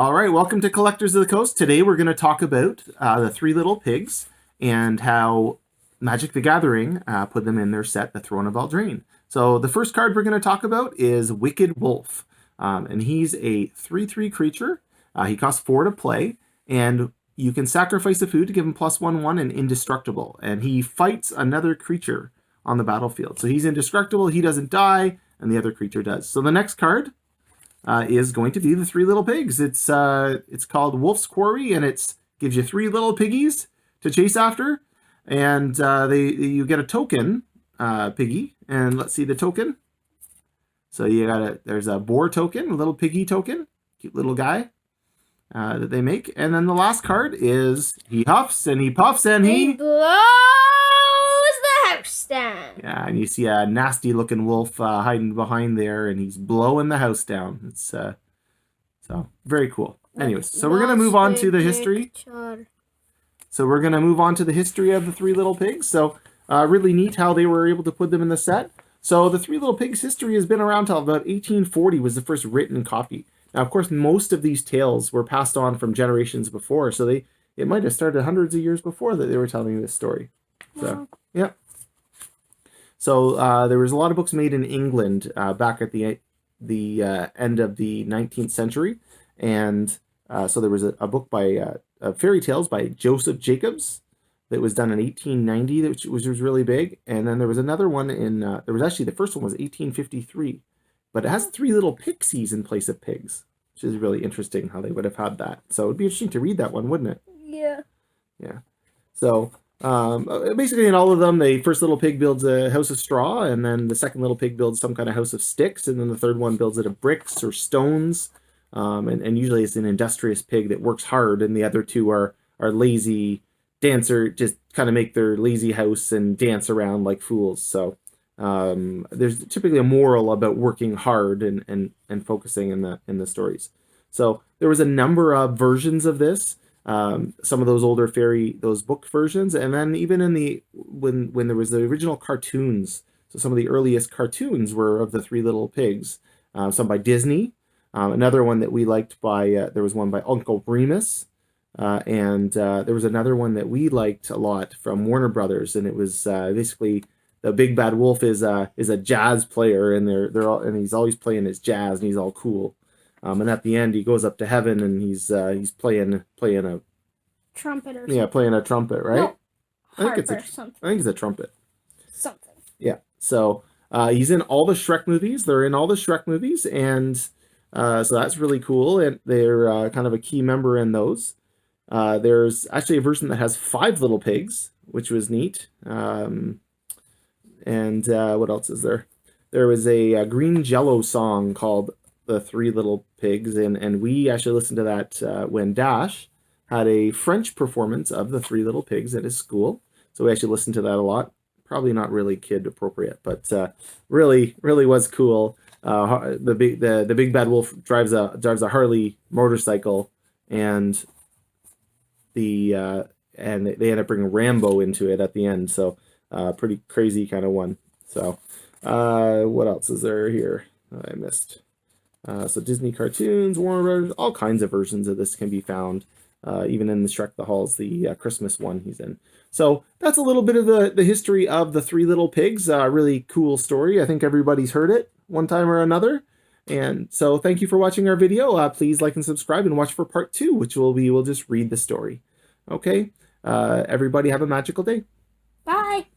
All right, welcome to Collectors of the Coast. Today we're going to talk about the Three Little Pigs and how Magic the Gathering put them in their set, the Throne of Eldraine. So the first card we're going to talk about is Wicked Wolf. And he's a 3/3 creature. He costs 4 to play, and you can sacrifice a food to give him +1/1 and indestructible. And he fights another creature on the battlefield. So he's indestructible, he doesn't die, and the other creature does. So the next card is going to be the Three Little Pigs. It's called Wolf's Quarry, and it gives you 3 little piggies to chase after, and you get a token piggy. And let's see the token. So there's a boar token, a little piggy token, cute little guy that they make. And then the last card is he huffs and he puffs and he blows the house down. Yeah, and you see a nasty looking wolf hiding behind there, and he's blowing the house down. It's so very cool. Anyways, so we're gonna move on to the history. So we're gonna move on to the history of the Three Little Pigs. So really neat how they were able to put them in the set. So the Three Little Pigs history has been around till about 1840 was the first written copy. Now, of course, most of these tales were passed on from generations before, so it might have started hundreds of years before that they were telling this story. So yeah. So there was a lot of books made in England back at the end of the 19th century, and so there was a book by fairy tales by Joseph Jacobs that was done in 1890, which was really big. And then there was another one there was actually, the first one was 1853, but it has 3 little pixies in place of pigs, which is really interesting how they would have had that. So it'd be interesting to read that one, wouldn't it? Yeah. Yeah. So basically in all of them, the first little pig builds a house of straw, and then the second little pig builds some kind of house of sticks, and then the third one builds it of bricks or stones. And usually it's an industrious pig that works hard, and the other two are lazy dancer, just kind of make their lazy house and dance around like fools. So there's typically a moral about working hard and focusing in the stories. So there was a number of versions of this. Some of those older those book versions, and then even in when there was the original cartoons. So some of the earliest cartoons were of the Three Little Pigs. Some by Disney. Another one that we liked there was one by Uncle Remus. And there was another one that we liked a lot from Warner Brothers, and it was basically the big bad wolf is a jazz player, and and he's always playing his jazz, and he's all cool. And at the end, he goes up to heaven, and he's playing a trumpet or something. Yeah, playing a trumpet, right? No, I think it's a trumpet. Something. Yeah. So he's in all the Shrek movies. They're in all the Shrek movies, and so that's really cool. And they're kind of a key member in those. There's actually a version that has 5 little pigs, which was neat. And what else is there? There was a Green Jello song called The Three Little Pigs, and we actually listened to that when Dash had a French performance of The Three Little Pigs at his school. So we actually listened to that a lot. Probably not really kid appropriate, but really was cool. The big bad wolf drives a Harley motorcycle, and they end up bringing Rambo into it at the end. So pretty crazy kind of one. So what else is there here I missed? So Disney cartoons, Warner Brothers, all kinds of versions of this can be found. Even in the Shrek the Halls, the Christmas one he's in. So that's a little bit of the history of the Three Little Pigs. Really cool story. I think everybody's heard it one time or another. And so thank you for watching our video. Please like and subscribe and watch for part 2, which we'll just read the story. Okay. Everybody have a magical day. Bye.